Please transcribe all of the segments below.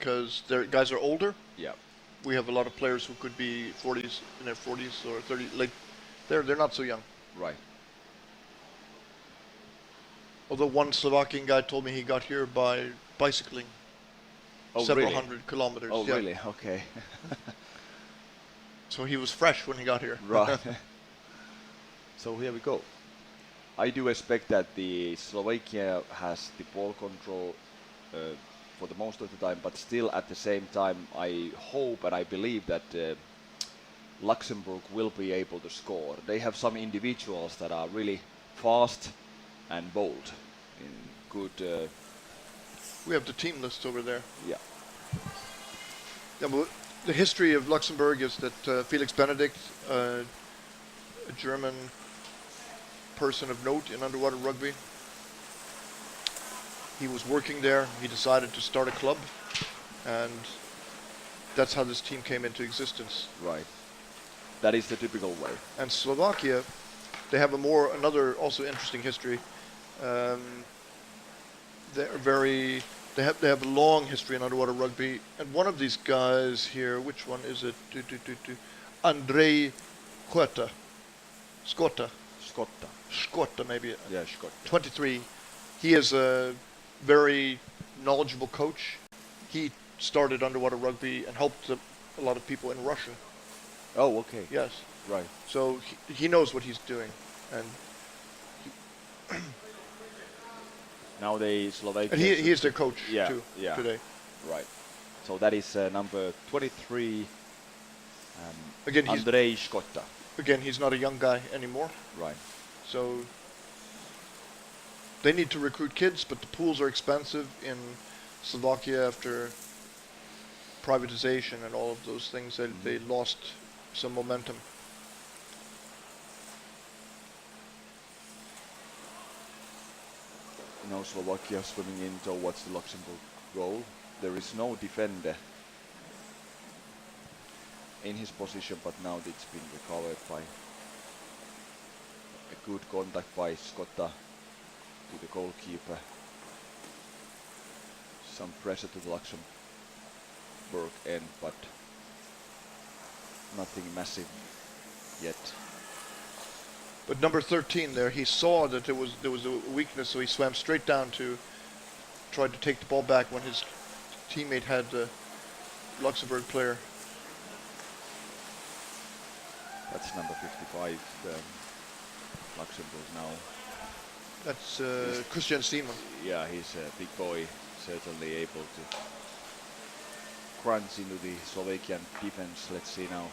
because their guys are older. Yeah. We have a lot of players who could be 40s in their 40s or 30. Like they're not so young. Right. Although one Slovakian guy told me he got here by bicycling Oh, several really? hundred kilometers. Oh, Yeah. really? Okay. So he was fresh when he got here. Right. So here we go. I do expect that the Slovakia has the ball control for the most of the time, but still at the same time, I hope and I believe that Luxembourg will be able to score. They have some individuals that are really fast and bold. In good. We have the team list over there. Yeah. Yeah, but the history of Luxembourg is that Felix Benedict, a German person of note in underwater rugby, he was working there. He decided to start a club, and that's how this team came into existence. Right. That is the typical way. And Slovakia, they have another also interesting history. They have a long history in underwater rugby, and one of these guys here, which one is it? Andrei Scotta. Scotta, maybe. Yeah, Scotta. 23. He is a very knowledgeable coach. He started underwater rugby and helped a lot of people in Russia. Oh, okay. Yes. Right. So he knows what he's doing, and Now they Slovakia. and he is their coach Yeah, too yeah. today. Right. So that is number 23, Again, Andrei Scotta. he's not a young guy anymore. Right. So they need to recruit kids, but the pools are expensive in Slovakia after privatization and all of those things. They lost some momentum. Now Slovakia swimming in towards the Luxembourg goal. There is no defender in his position, but now it's been recovered by a good contact by Scotta to the goalkeeper. Some pressure to the Luxembourg end, but nothing massive yet. But number 13 there, he saw that there was a weakness, so he swam straight down to try to take the ball back when his teammate had the Luxembourg player. That's number 55, Luxembourg now. That's Christian Seaman. Yeah, he's a big boy, certainly able to crunch into the Slovakian defense. Let's see now.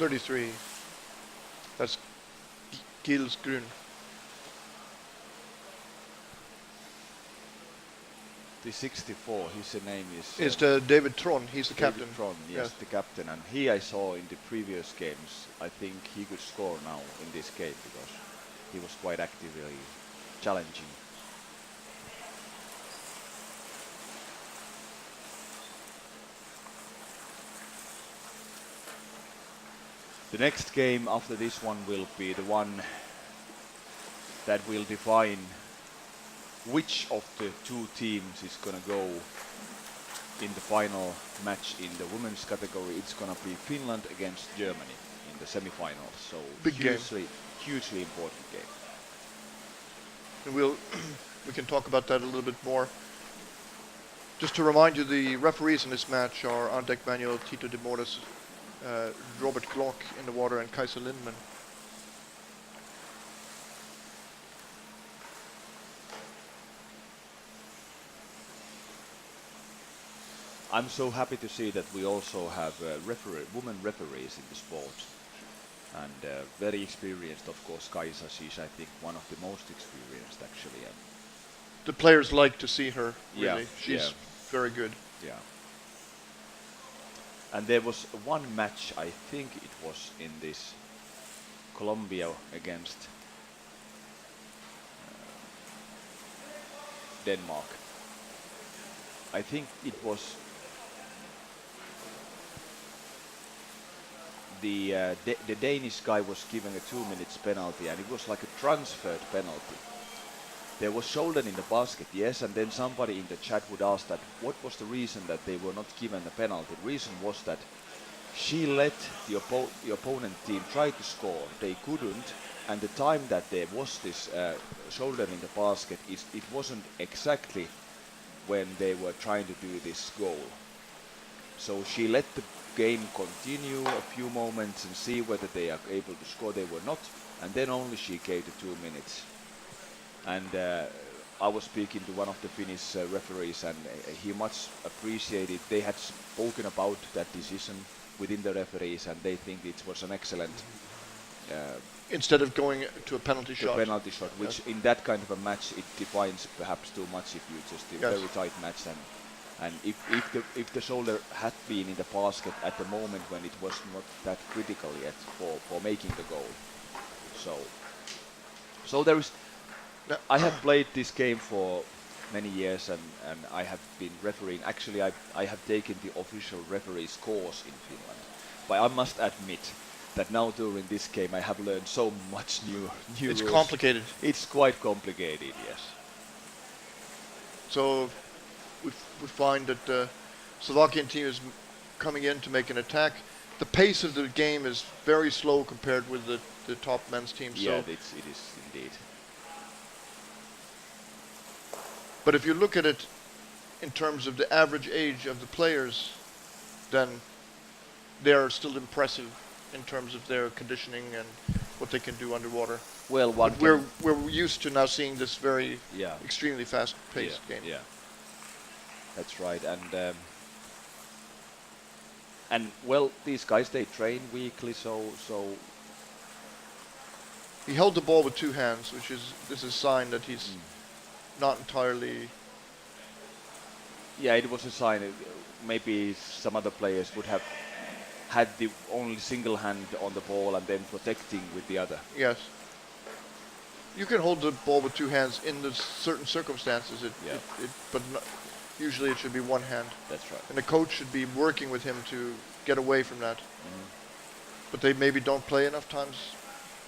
.33. That's Gilles Grun. The 64, his name Is David Tron. He's the David captain. Tron, yes, the captain. And he I saw in the previous games. I think he could score now in this game because he was quite actively challenging. The next game after this one will be the one that will define which of the two teams is going to go in the final match in the women's category. It's going to be Finland against Germany in the semi-finals. So Big hugely important game. And we can talk about that a little bit more. Just to remind you, the referees in this match are Andek Manuel, Tito de Moras, Robert Glock in the water, and Kaiser Lindman. I'm so happy to see that we also have women referees in the sport. And very experienced, of course, Kaisa. She's, I think, one of the most experienced, actually. And The players like to see her, really. Yeah, She's very good. yeah. And there was one match, I think it was in this Colombia against Denmark. I think it was the Danish guy was given a 2 minutes penalty, and it was like a transferred penalty. There was shoulder in the basket, yes, and then somebody in the chat would ask that what was the reason that they were not given the penalty. The reason was that she let the opponent team try to score. They couldn't, and the time that there was this shoulder in the basket, it wasn't exactly when they were trying to do this goal. So she let the game continue a few moments and see whether they are able to score. They were not, and then only she gave the 2 minutes. And I was speaking to one of the Finnish referees, and he much appreciated. They had spoken about that decision within the referees, and they think it was an excellent. Instead of going to a penalty shot. Which in that kind of a match it defines perhaps too much if you just do a very tight match, and if the shoulder had been in the basket at the moment when it was not that critical yet for making the goal. So there is. I have played this game for many years, and I have been refereeing. Actually, I have taken the official referee's course in Finland, but I must admit that now during this game I have learned so much new It's rules. complicated. It's quite complicated, yes. So we find that the Slovakian team is coming in to make an attack. The pace of the game is very slow compared with the top men's team. Yeah, so it is indeed. But if you look at it in terms of the average age of the players, then they are still impressive in terms of their conditioning and what they can do underwater. Well, but we're used to now seeing this very extremely fast-paced game. Yeah, that's right. And well, these guys, they train weekly, so. He held the ball with two hands, which is a sign that he's not entirely. Yeah, it was a sign. Maybe some other players would have had the only single hand on the ball and then protecting with the other. Yes. You can hold the ball with two hands in the certain circumstances. But usually it should be one hand. That's right. And the coach should be working with him to get away from that. But they maybe don't play enough times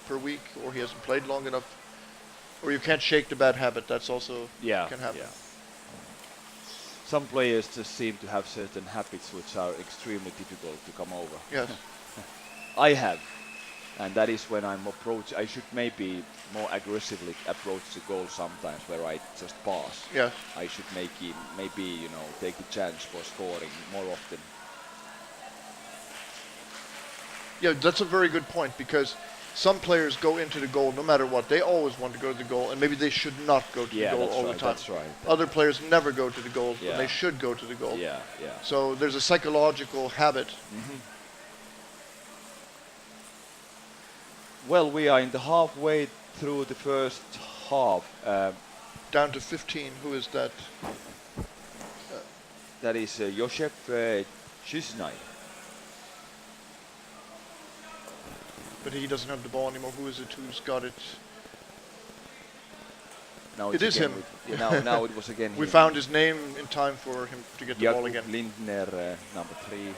per week, or he hasn't played long enough, or you can't shake the bad habit. That's also can happen. Yeah. Some players just seem to have certain habits which are extremely difficult to come over. Yes. I have, and that is when I should maybe more aggressively approach the goal sometimes, where I just pass. Yes. I should maybe take the chance for scoring more often. Yeah, that's a very good point, because some players go into the goal no matter what. They always want to go to the goal, and maybe they should not go to the goal all the time. That's right. Other players never go to the goal, but they should go to the goal. Yeah. So there's a psychological habit. Well, we are in the halfway through the first half. Down to 15. Who is that? That is Josef Chisnay. But he doesn't have the ball anymore. Who is it who's got it? Now it is him. Now it was again We him. found his name in time for him to get the ball again. Lindner, number 3.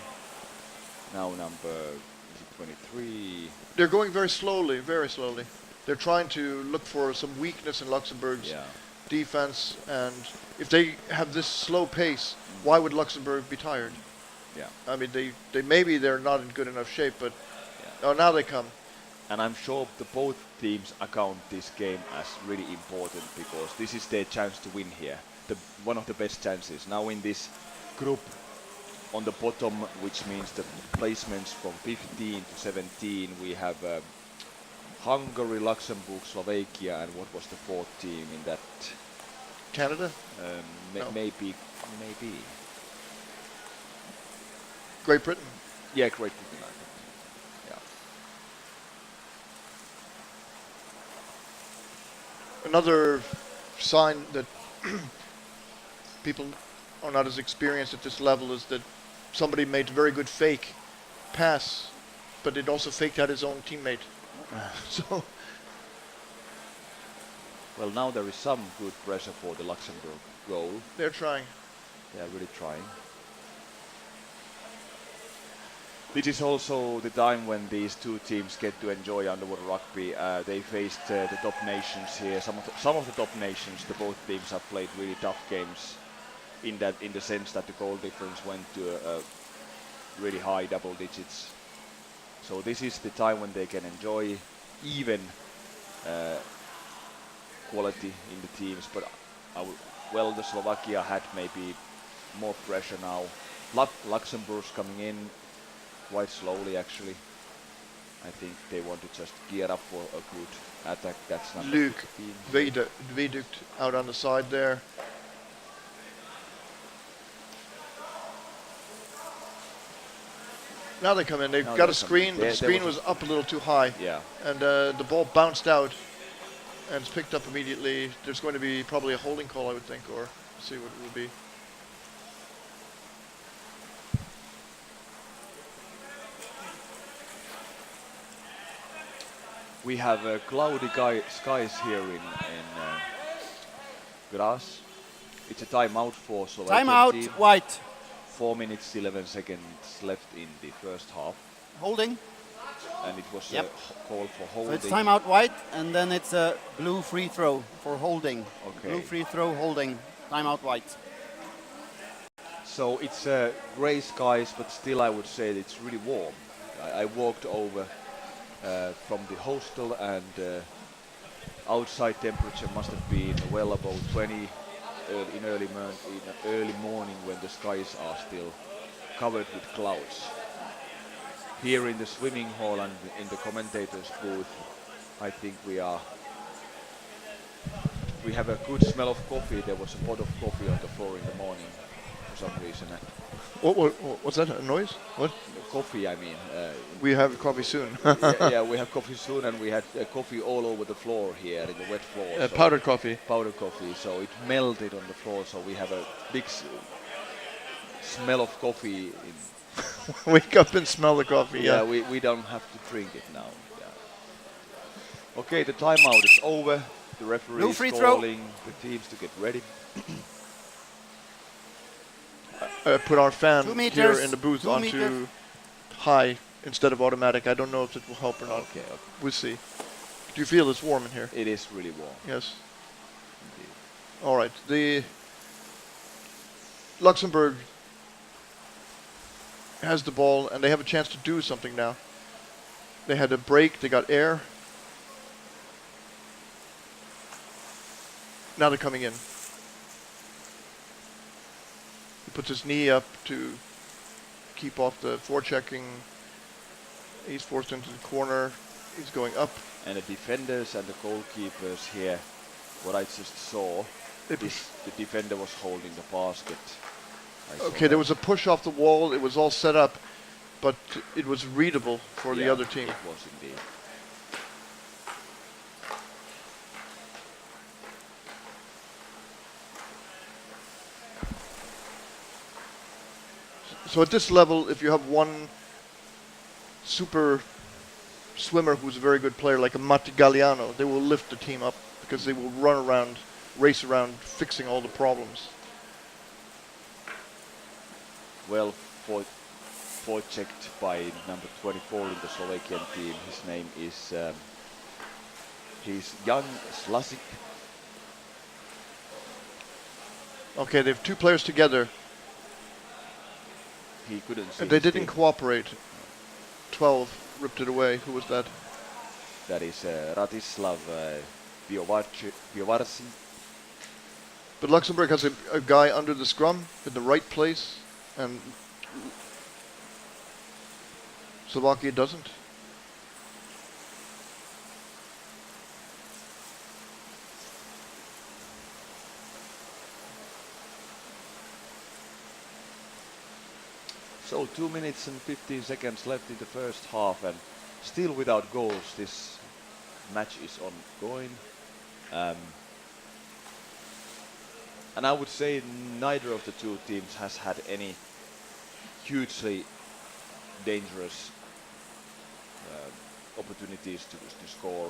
Now number 23. They're going very slowly, very slowly. They're trying to look for some weakness in Luxembourg's defense, and if they have this slow pace, why would Luxembourg be tired? Yeah. I mean, they maybe they're not in good enough shape, but now they come. And I'm sure both teams account this game as really important, because this is their chance to win here. One of the best chances. Now in this group on the bottom, which means the placements from 15 to 17, we have Hungary, Luxembourg, Slovakia, and what was the fourth team in that? Canada? No. Maybe. Great Britain. Yeah, Great Britain, I think. Another sign that people are not as experienced at this level is that somebody made a very good fake pass, but it also faked out his own teammate. So. Well, now there is some good pressure for the Luxembourg goal. They're trying. They are really trying. This is also the time when these two teams get to enjoy underwater rugby. They faced the top nations here. Some of the top nations, the both teams have played really tough games. In the sense that the goal difference went to a really high double digits. So this is the time when they can enjoy even quality in the teams. But well, the Slovakia had maybe more pressure now. Luxembourg's coming in quite slowly actually. I think they want to just gear up for a good attack. That's not Luke Viaduct out on the side there. Now they come in. They've got a screen, but the screen was up a little too high. Yeah. And the ball bounced out and it's picked up immediately. There's going to be probably a holding call, I would think, or see what it will be. We have cloudy skies here in Graz. It's a timeout for Slovakia Timeout, team. white. 4 minutes 11 seconds left in the first half, Holding. and it was Yep. a call for So holding. it's timeout white, and then it's a blue free throw for holding. Okay. Blue free throw holding. Timeout white. So it's grey skies, but still I would say it's really warm. I walked over from the hostel, and outside temperature must have been well above 20 in early morning when the skies are still covered with clouds. Here in the swimming hall and in the commentators booth, I think we have a good smell of coffee. There was a pot of coffee on the floor in the morning for some reason. What's that? A noise? What? Coffee, I mean. We have coffee soon. yeah, we have coffee soon, and we had coffee all over the floor here in the wet floor. So powdered coffee. powdered coffee, so it melted on the floor. So we have a big smell of coffee. Wake up and smell the coffee. Yeah, we don't have to drink it now. Yeah. Okay, the timeout is over. The referee No is free throw. calling the teams to get ready. Put our fan 2 here meters, in the booth 2 onto meters. high instead of automatic. I don't know if it will help or not. Okay, We'll see. Do you feel it's warm in here? it is really warm. Yes. Indeed. All right. The Luxembourg has the ball and they have a chance to do something now. They had a break. They got air. Now they're coming in. He puts his knee up to keep off the forechecking. He's forced into the corner. He's going up. And the defenders and the goalkeepers here, what I just saw, They the defender was holding the basket. I saw Okay, that. there was a push off the wall. It was all set up, but it was readable for the Yeah, other team. It was indeed. So at this level, if you have one super swimmer who's a very good player, like a Matti Galliano, they will lift the team up because they will run around, race around, fixing all the problems. Well, checked by number 24 in the Slovakian team. His name is he's Jan Slasik. Okay, they have two players together, He couldn't see. and they his didn't team. cooperate. 12 ripped it away. Who was that? That is Ratislav Piovarsi. But Luxembourg has a guy under the scrum in the right place, and Slovakia doesn't. So 2 minutes and 15 seconds left in the first half, and still without goals. This match is ongoing. And I would say neither of the two teams has had any hugely dangerous opportunities to score.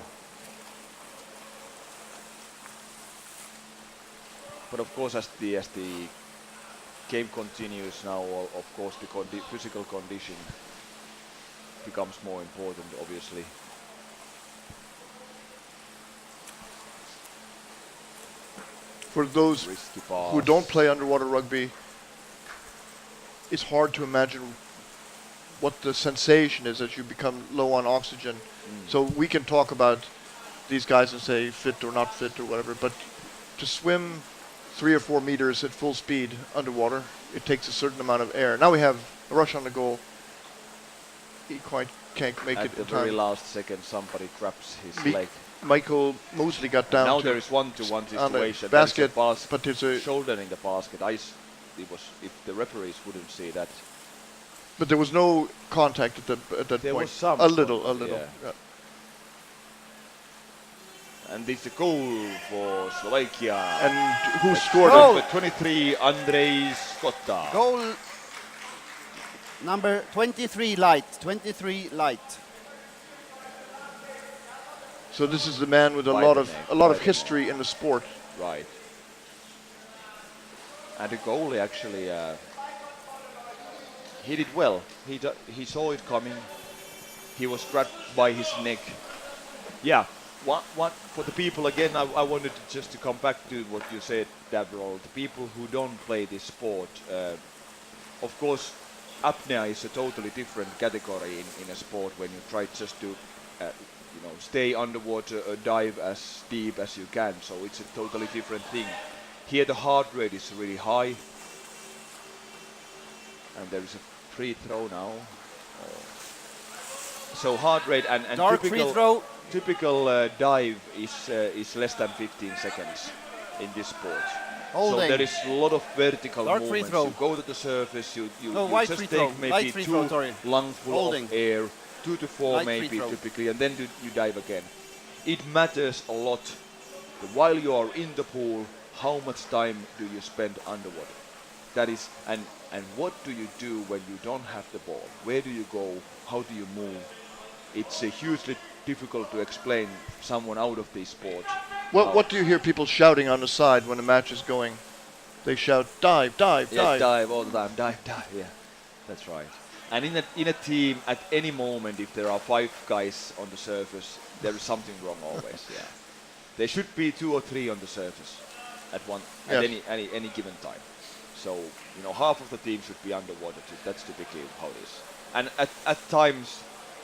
But of course, as the game continues now, of course the physical condition becomes more important, obviously. For those Risky pass. who don't play underwater rugby, it's hard to imagine what the sensation is as you become low on oxygen. So we can talk about these guys and say fit or not fit or whatever, but to swim 3 or 4 meters at full speed underwater, it takes a certain amount of air. Now we have a rush on the goal. He quite can't make At it the in very time. last second, somebody grabs his Me- leg. Michael Mosley got down Now to there is 1-to-1 on the situation. basket, There is a but there's a shoulder in the basket. It was, if the referees wouldn't see that. but there was no contact at that There point. was some a little. contact, Yeah. yeah. And it's a goal for Slovakia. And who scored Goal! it? Number 23, Andrej Skotta. Goal number 23 light. 23 light. So this is the man with a By lot the of neck, a lot by of the history in the sport. Right. And the goalie actually, he did well. He saw it coming. He was grabbed by his neck. Yeah. What for the people again? I wanted just to come back to what you said, Davrol. The people who don't play this sport, of course, apnea is a totally different category in a sport when you try just to, stay underwater or dive as deep as you can. So it's a totally different thing. Here the heart rate is really high, and there is a free throw now. So heart rate and Dark typical free throw. typical dive is less than 15 seconds in this sport. Holding. So there is a lot of vertical Dark free movements. throw. You go to the surface, you No, white just free take throw. maybe Light free throw, 2 sorry. lungful Holding. of air, 2 to 4 Light free maybe throw. typically, and then you dive again. It matters a lot while you are in the pool, how much time do you spend underwater. That is, and what do you do when you don't have the ball? Where do you go? How do you move? It's hugely difficult to explain someone out of this sport. What do you hear people shouting on the side when the match is going? They shout, dive, dive, Yeah, dive. dive all the time, dive. Yeah, that's right. And in a team, at any moment, if there are 5 guys on the surface, there is something wrong always. Yeah, there should be 2 or 3 on the surface at Yes. any given time. So half of the team should be underwater. That's typically how it is. And at times,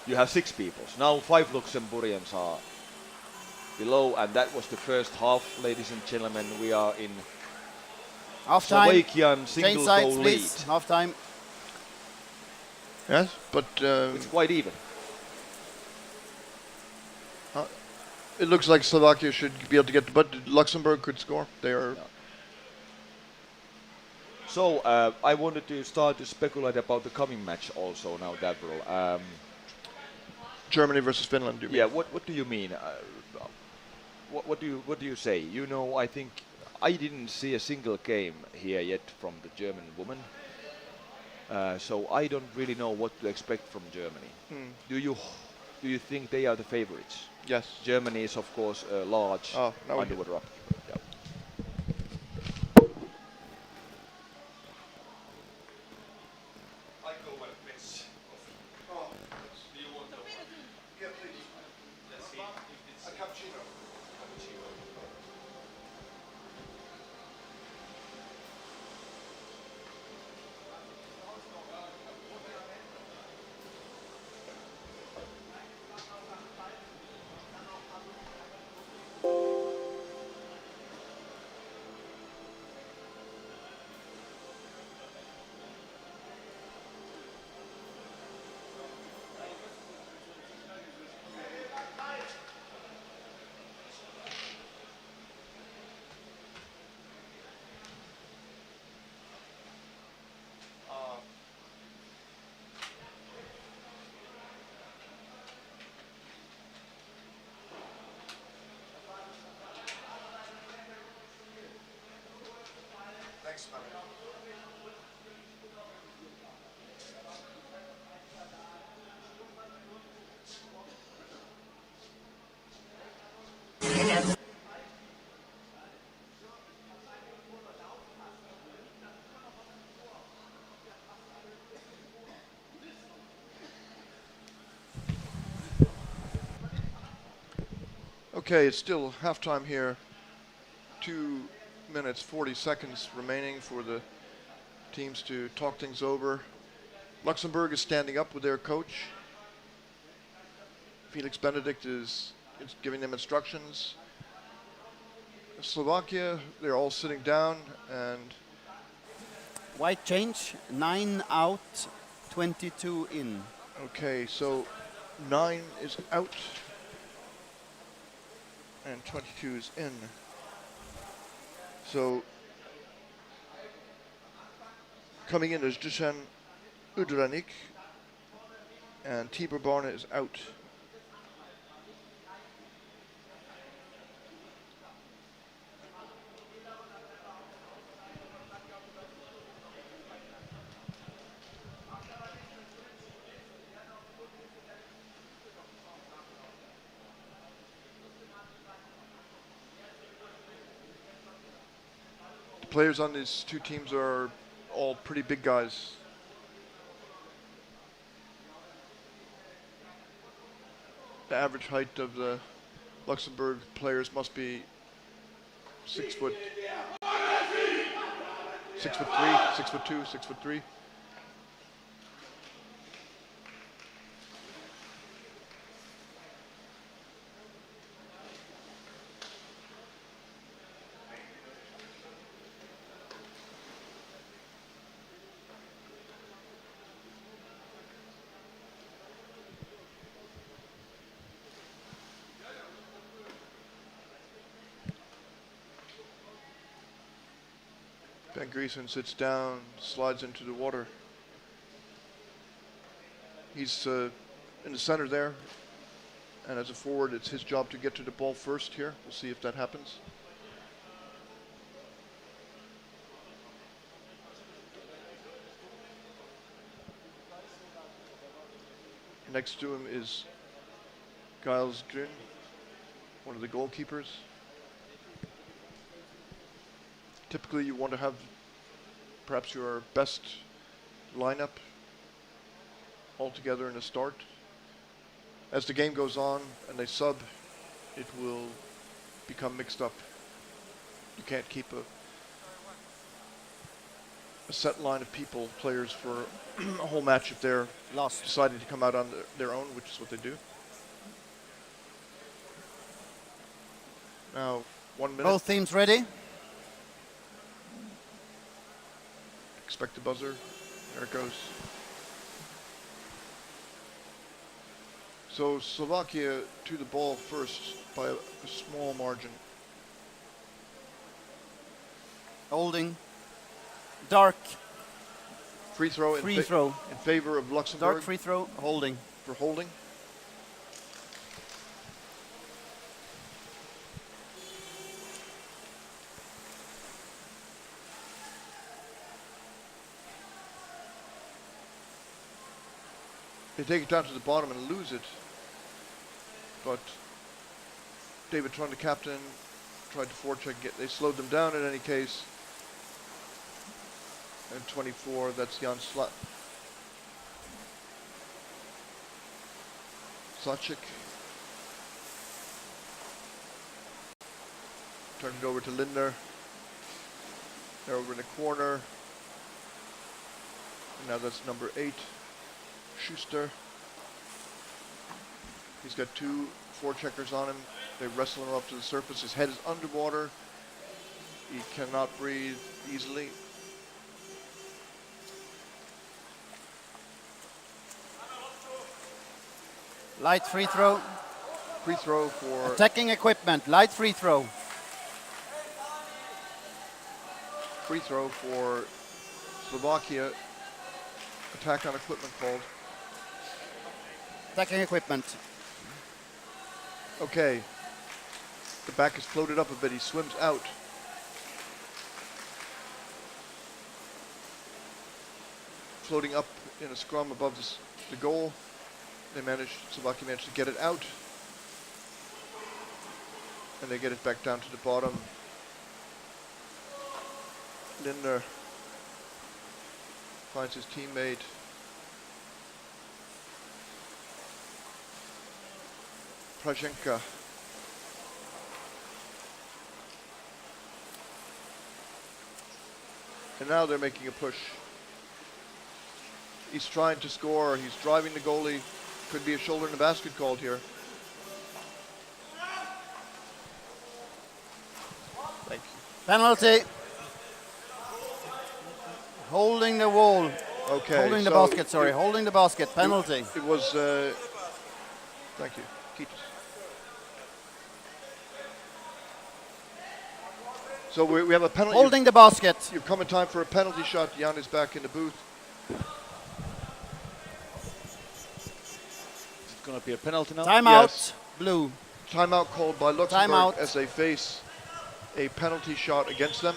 you have 6 people. So now 5 Luxembourgians are below, and that was the first half, ladies and gentlemen. We are in Half time. Slovakian single Change sides, goal please. lead. Half time. Yes, but It's quite even. it looks like Slovakia should be able to get, but Luxembourg could score. They are. Yeah. So I wanted to start to speculate about the coming match also now, Davril. Germany versus Finland. Do you mean? Yeah, what do you mean? What do you say? I think I didn't see a single game here yet from the German woman, so I don't really know what to expect from Germany. Do you think they are the favorites? Yes. Germany is of course a large Oh, now we underwater up. Yeah. Okay, it's still halftime here. 2 minutes 40 seconds remaining for the teams to talk things over. Luxembourg is standing up with their coach. Felix Benedict is giving them instructions. Slovakia, they're all sitting down, and White change, 9 out, 22 in. okay, so 9 is out and 22 is in. So coming in is Dusan Udranik, and Tibor Barna is out. The players on these two teams are all pretty big guys. The average height of the Luxembourg players must be 6 foot, 6'3", 6'2", 6'3". Van Griesen sits down, slides into the water. He's in the center there, and as a forward, it's his job to get to the ball first here. We'll see if that happens. Next to him is Giles Grün, one of the goalkeepers. Typically, you want to have perhaps your best lineup all together in the start. As the game goes on and they sub, it will become mixed up. You can't keep a set line of people, players, for a whole match if they're Lost. deciding to come out on their own, which is what they do. Now, 1 minute. Both teams ready? Expect the buzzer. There it goes. So Slovakia to the ball first by a small margin. Holding. Dark Free throw free throw. in favor of Luxembourg. Dark free throw, holding. For holding. They take it down to the bottom and lose it. But David Trond, the captain, tried to forecheck it. They slowed them down in any case. And 24, that's Jan Sacek. Turned it over to Lindner. They're over in the corner. And now that's number 8, Schuster. He's got 2 forecheckers on him. They wrestle him up to the surface. His head is underwater. He cannot breathe easily. Light free throw. Free throw for Attacking equipment, light free throw. Slovakia. Attack on equipment called. Attacking equipment. Okay. The back is floated up a bit. He swims out. Floating up in a scrum above the goal. Slovakia managed to get it out. And they get it back down to the bottom. Lindner finds his teammate. Prajenka And now they're making a push. He's trying to score. He's driving the goalie. Could be a shoulder in the basket called here. Thank you. Penalty. Holding the wall. Okay. Holding the so basket, sorry. Holding the basket. Penalty. It was. Thank you. Kiitos. So we have a penalty. Holding the basket. You've come in time for a penalty shot. Jan is back in the booth. Is it going to be a penalty now? Timeout. Yes. Blue. Timeout called by Luxembourg Timeout. as they face a penalty shot against them.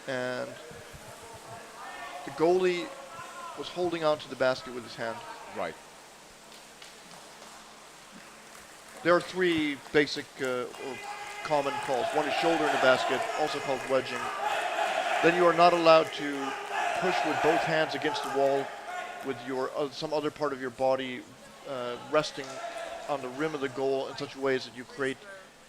And the goalie was holding onto the basket with his hand. Right. There are three basic or common calls. One is shoulder in the basket, also called wedging. Then you are not allowed to push with both hands against the wall with your some other part of your body resting on the rim of the goal in such a way as that you create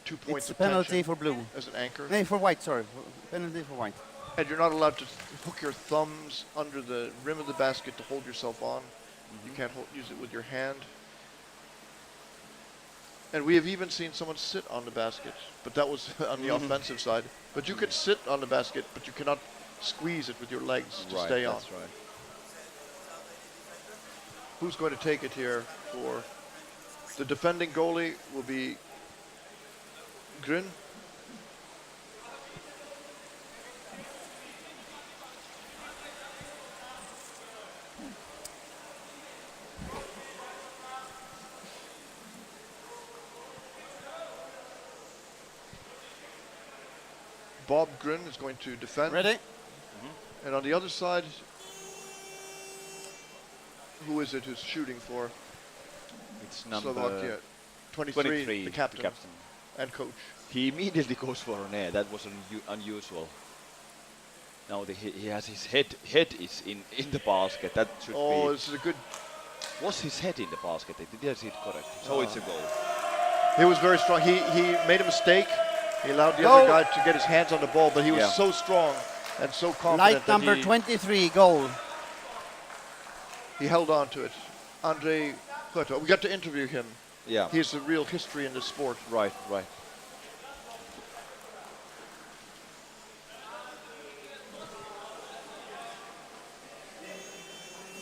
2 points It's a of penalty tension for blue. as an anchor. No, for white, sorry. Penalty for white. And you're not allowed to hook your thumbs under the rim of the basket to hold yourself on. You can't use it with your hand. And we have even seen someone sit on the basket, but that was on the offensive side. But you could sit on the basket, but you cannot squeeze it with your legs to stay on. That's right. Who's going to take it here for the defending goalie will be Grün. Bob Grün is going to defend. Ready? And on the other side, who is it who's shooting for It's number Slovakia? 23, the captain and coach. He immediately goes for an air. That was unusual. Now he has his head is in the basket. That should Oh, be. this is a good. Was his head in the basket? Did I see it correctly? So it's a goal. He was very strong. He made a mistake. He allowed the Goal. other guy to get his hands on the ball, but he was Yeah. so strong and so confident Light that number 23, goal. he held on to it. Andre Huerta, we got to interview him. Yeah. He's the real history in this sport. Right.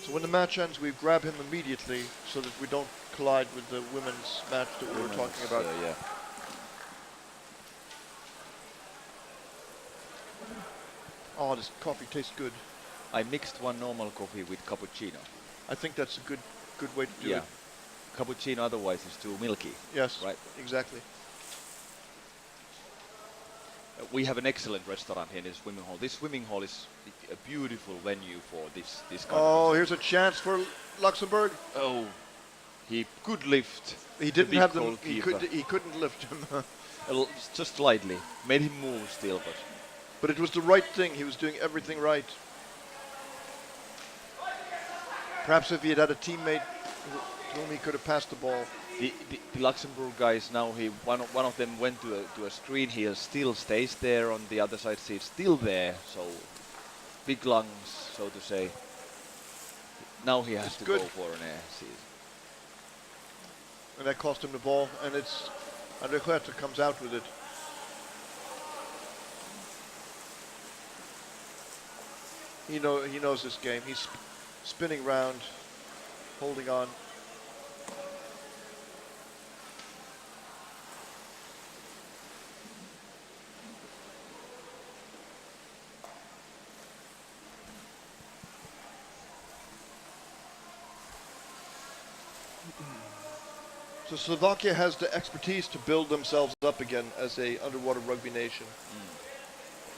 So when the match ends, we grab him immediately so that we don't collide with the women's match that we were talking about. Yeah. Oh, this coffee tastes good. I mixed one normal coffee with cappuccino. I think that's a good way to do Yeah. it. Cappuccino otherwise is too milky. Yes, Right. exactly. We have an excellent restaurant here in the swimming hall. This swimming hall is a beautiful venue for this kind Oh, of. here's a chance for Luxembourg. Oh, he could lift. He the didn't big have them. goalkeeper. He couldn't lift him. Just slightly. Made him move still, but But it was the right thing. He was doing everything right. Perhaps if he had had a teammate to whom he could have passed the ball. the Luxembourg guys now. One of them went to a screen. He still stays there on the other side. He's still there. So big lungs, so to say. Now he has It's to good. go for an air. And that cost him the ball. And it's Andre Huerta comes out with it. He knows this game. He's spinning round, holding on. So Slovakia has the expertise to build themselves up again as a underwater rugby nation.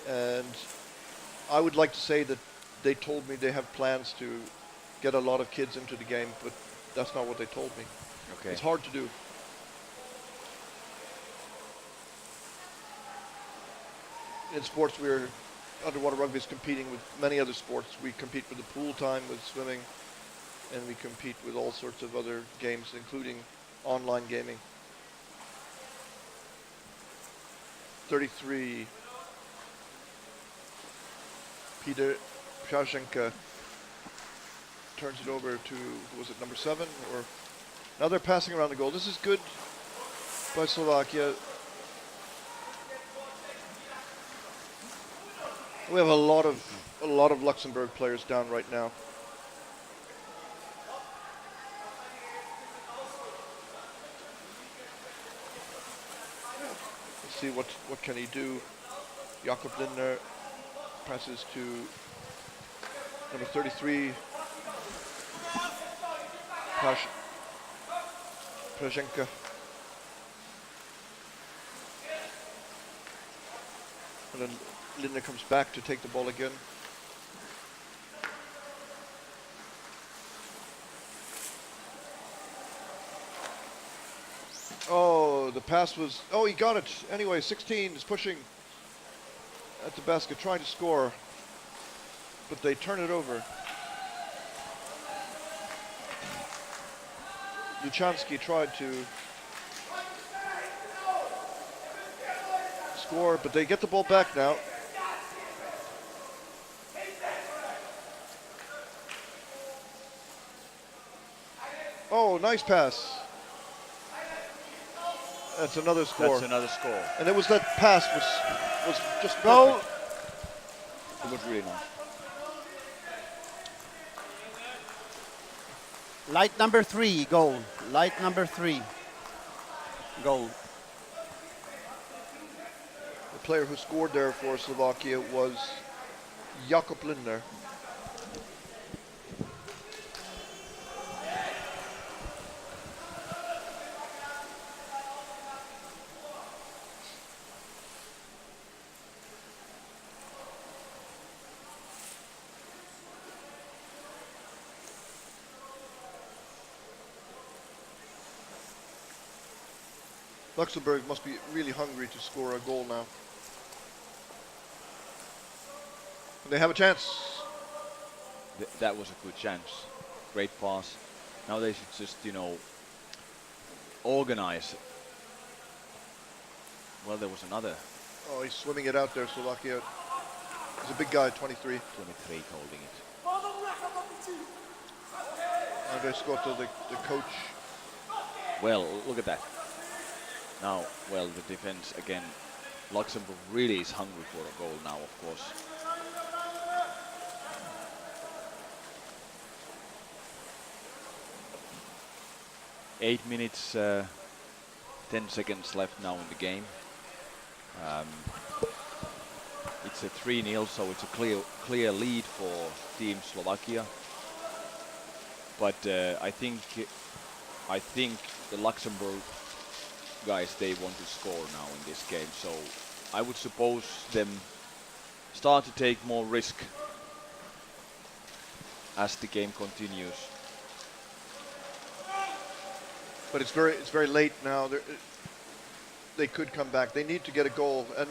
And I would like to say that they told me they have plans to get a lot of kids into the game, but that's not what they told me. Okay. It's hard to do. In sports, underwater rugby is competing with many other sports. We compete for the pool time with swimming, and we compete with all sorts of other games, including online gaming. 33. Peter Pjazhenka turns it over to, was it number 7? Or now they're passing around the goal. This is good by Slovakia. We have a lot of Luxembourg players down right now. Let's see what can he do. Jakob Lindner passes to number 33. Pjazhenka. And then Lindner comes back to take the ball again. Oh, the pass was, oh, he got it. Anyway, 16 is pushing at the basket, trying to score, but they turn it over. Luchansky tried to score, but they get the ball back now. Oh, nice pass. That's another score. That's another score. And it was that pass was just Goal. perfect. It was really nice. Light number 3, goal. Light number 3, goal. The player who scored there for Slovakia was Jakob Lindner. Luxembourg must be really hungry to score a goal now. And they have a chance. That was a good chance. Great pass. Now they should just, organize. Well, there was another Oh, he's swimming it out there, Slovakia. He's a big guy, 23. 23 holding it. Andrei Scotto, the coach. Well, look at that. Now, well, the defense again. Luxembourg really is hungry for a goal now, of course. Eight minutes, 10 seconds left now in the game. It's a 3-0, so it's a clear lead for Team Slovakia. But I think the Luxembourg guys, they want to score now in this game. So I would suppose them start to take more risk as the game continues. But it's very late now. They could come back. They need to get a goal, and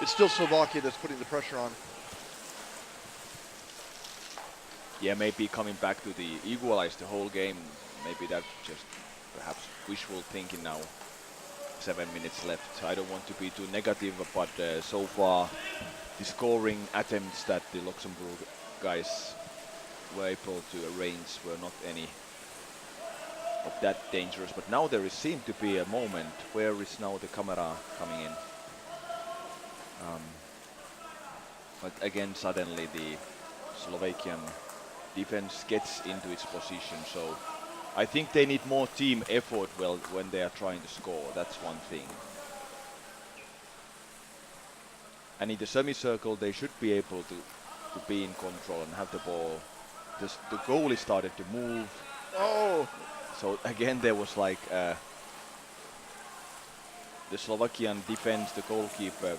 it's still Slovakia that's putting the pressure on. Yeah, maybe coming back to the equalize the whole game. Maybe that's just perhaps wishful thinking now. 7 minutes left. I don't want to be too negative, but so far the scoring attempts that the Luxembourg guys were able to arrange were not any of that dangerous. But now there seemed to be a moment. Where is now the camera coming in? But again, suddenly the Slovakian defense gets into its position. So I think they need more team effort when they are trying to score. That's one thing. And in the semicircle, they should be able to be in control and have the ball. The goalie started to move. Oh! So again, there was like the Slovakian defense, the goalkeeper.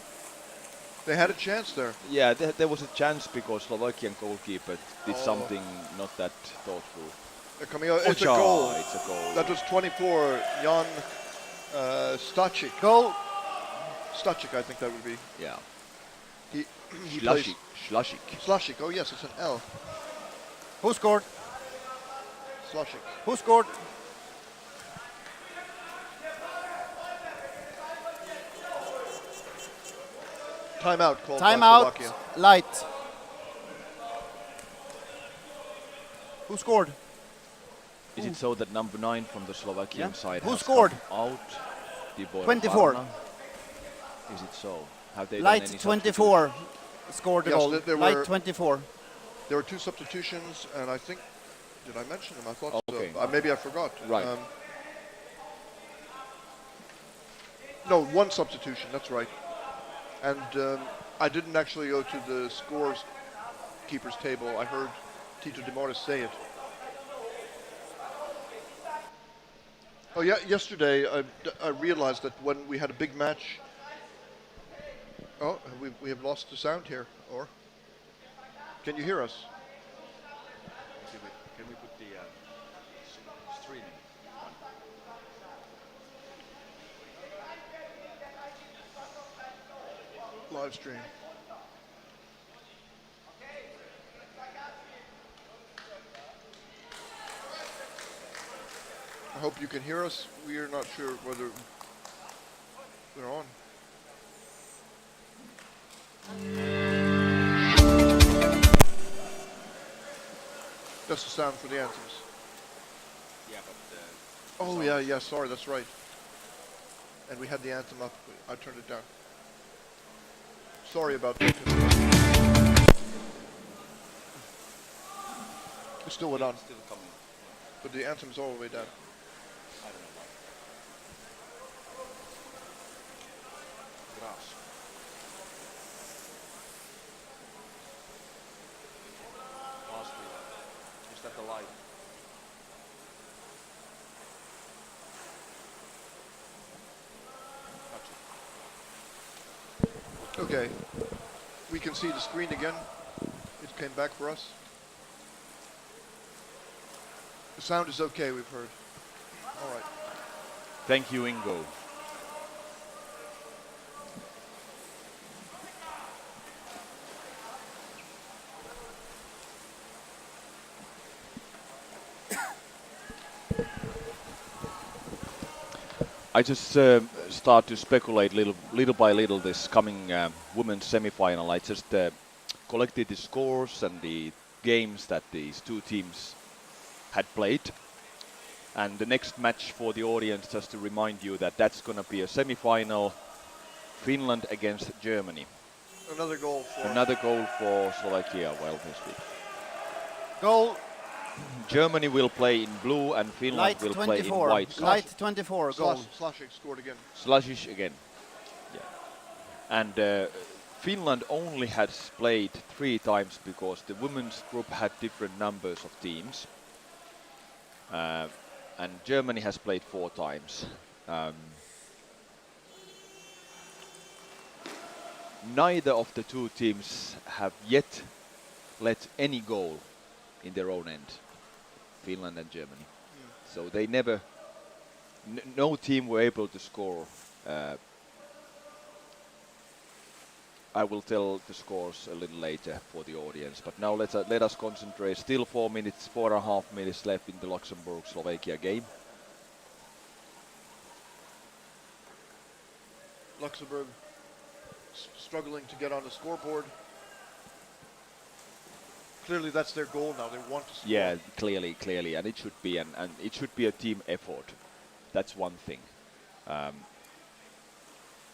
They had a chance there. Yeah, there was a chance because Slovakian goalkeeper did something not that thoughtful. They're coming out. It's a goal. It's a goal. That was 24. Jan Stachik. Goal. Stachik, I think that would be. Yeah. He plays. Slashik. Slashik. Oh yes, it's an L. Who scored? Slashik. Who scored? Timeout called by Timeout. Slovakia. Light. Who scored? Is it so that number 9 from the Slovakian Yeah. side Who has scored? come out? Tibor 24. Varna? Is it so? Have they Light done any 24 scored the Yes, goal. there Light were- 24. There were 2 substitutions, and I think, did I mention them? I thought Okay. so. Maybe I forgot. Right. No, 1 substitution, that's right. And I didn't actually go to the scores keeper's table. I heard Tito de Mortis say it. Oh yeah, yesterday I realized that when we had a big match. Oh, we have lost the sound here, or? Can you hear us? Can we put the streaming on? Live stream. I hope you can hear us. We are not sure whether we're on. That's the sound for the anthems. Yeah, but Oh yeah, sorry, that's right. And we had the anthem up. I turned it down. Sorry about that. It still went on, still coming. but the anthem's all the way down. I don't know why. Grass. Last week. Is that the light? Gotcha. Okay. We can see the screen again. It came back for us. The sound is okay, we've heard. All right. Thank you, Ingo. I just start to speculate little by little this coming women's semi-final. I just collected the scores and the games that these 2 teams had played. And the next match for the audience, just to remind you that that's going to be a semi-final, Finland against Germany. Another goal for... Another goal for Slovakia, well, this week. Goal. Germany will play in blue and Finland Light will play in 24. white. Light 24 goal. Slashik scored again. Slashik again. Yeah. And Finland only has played 3 times because the women's group had different numbers of teams. And Germany has played 4 times. Neither of the 2 teams have yet let any goal in their own end, Finland and Germany. So they never, no team were able to score. I will tell the scores a little later for the audience, but now let us concentrate. Still 4.5 minutes left in the Luxembourg-Slovakia game. Luxembourg struggling to get on the scoreboard. Clearly that's their goal now. They want to score. Yeah, clearly, and it should be, and it should be a team effort. That's one thing.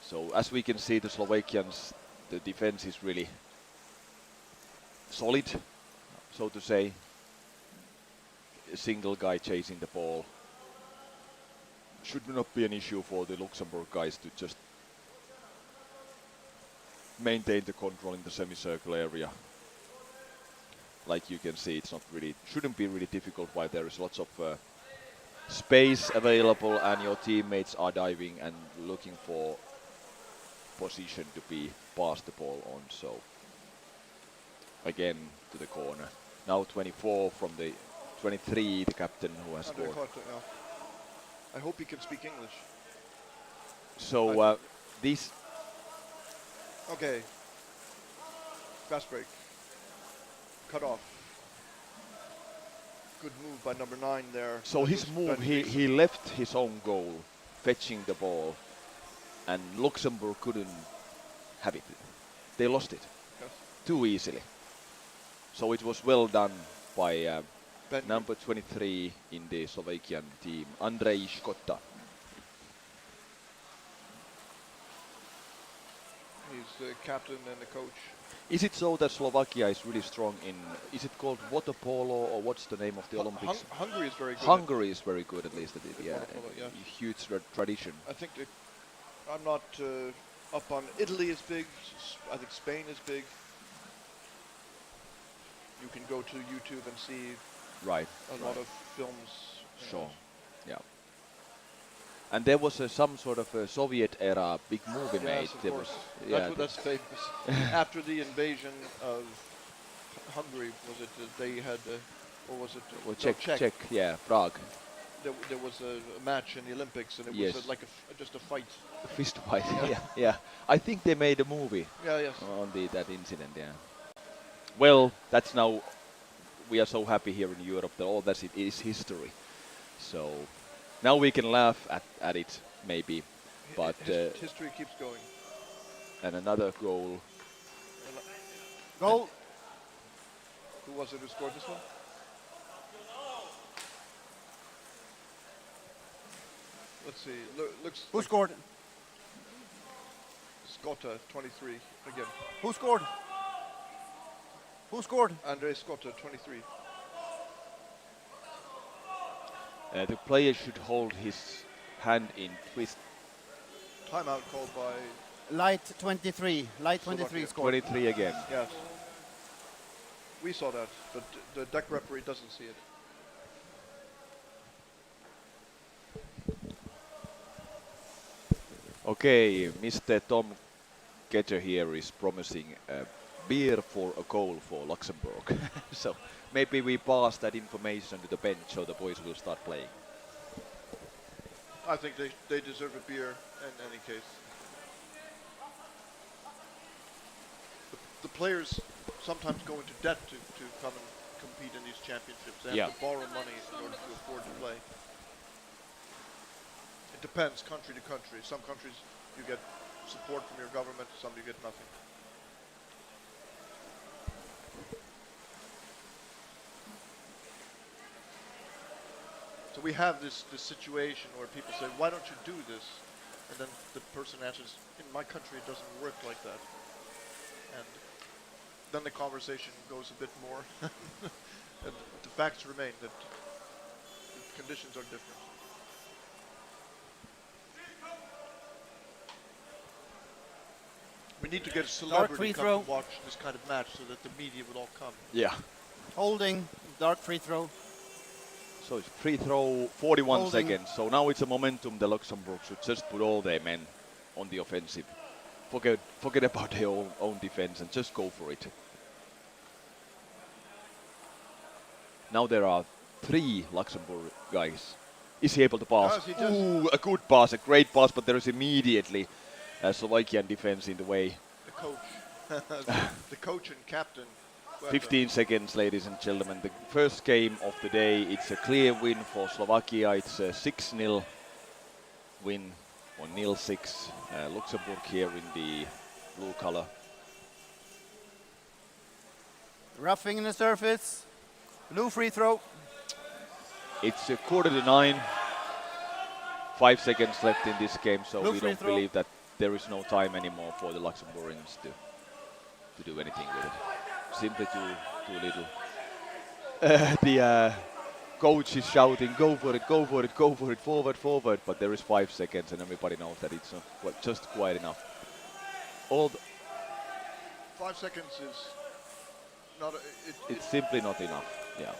So as we can see, the Slovakians, the defense is really solid, so to say. A single guy chasing the ball should not be an issue for the Luxembourg guys to just maintain the control in the semicircle area. Like you can see, it's not really, shouldn't be really difficult while there is lots of space available and your teammates are diving and looking for position to be passed the ball on. So again to the corner. Now 24 from the 23, the captain who has scored. I hope he can speak English. So these. Okay. Fast break. Cut off. Good move by number 9 there. So his move, he left his own goal, fetching the ball, and Luxembourg couldn't have it. They lost it too easily. So it was well done by Ben, Number 23 in the Slovakian team, Andrej Škota. he's the captain and the coach. Is it so that Slovakia is really strong in, is it called water polo or what's the name of the Olympics? Hungary is very good. Hungary is very good at least at it, yeah. water polo, yeah. Huge tradition. I think I'm not up on Italy is big. I think Spain is big. You can go to YouTube and see Right. a lot of films. Sure. Yeah. And there was some sort of a Soviet era big movie made. Yes, of There course. was, That's famous. After the invasion of Hungary, was it they had, or was it? well, no, Czech, yeah, Prague. There was a match in the Olympics, and it Yes. was like just a fight. Fist fight. Yeah, yeah. I think they made a movie Yeah, yes. on that incident. Yeah. Well, that's now. We are so happy here in Europe that all that is history. So now we can laugh at it maybe, but History keeps going. and another goal. Goal. Who was it who scored this one? Let's see. Looks Who like scored? Scotta, 23 again. Who scored? Who scored? Andrei Scotta, 23. The player should hold his hand in twist. Timeout called by Light 23. Light 23 Slovakia. scored. 23 again. yes. We saw that, but the deck referee doesn't see it. Okay, Mr. Tom Ketcher here is promising a beer for a goal for Luxembourg. So maybe we pass that information to the bench so the boys will start playing. I think they deserve a beer in any case. The players sometimes go into debt to come and compete in these championships. They have to borrow money in order to afford to play. It depends country to country. Some countries you get support from your government, some you get nothing. So we have this situation where people say, why don't you do this? And then the person answers, in my country it doesn't work like that. And then the conversation goes a bit more. And the facts remain that the conditions are different. We need to get a celebrity free to come throw. to watch this kind of match so that the media would all come. Yeah. Holding. Dark free throw. So it's free throw, 41 Holding. seconds. So now it's a momentum. The Luxembourg should just put all their men on the offensive. Forget about their own defense and just go for it. Now there are 3 Luxembourg guys. Is he able to pass? Yes, he does. Ooh, a good pass, a great pass, but there is immediately a Slovakian defense in the way. The coach, the coach and captain. 15 seconds, ladies and gentlemen. The first game of the day. It's a clear win for Slovakia. It's a 6-0 win, or 0-6. Luxembourg here in the blue color. Roughing in the surface. Blue free throw. It's a 8:45. 5 seconds left in this game, so Blue we free don't throw. believe that there is no time anymore for the Luxembourgians to do anything with it. Simply too little. The coach is shouting, go for it, go for it, go for it, forward, forward, but there is 5 seconds and everybody knows that it's not just quite enough. 5 seconds is not. It's simply not enough. Yeah.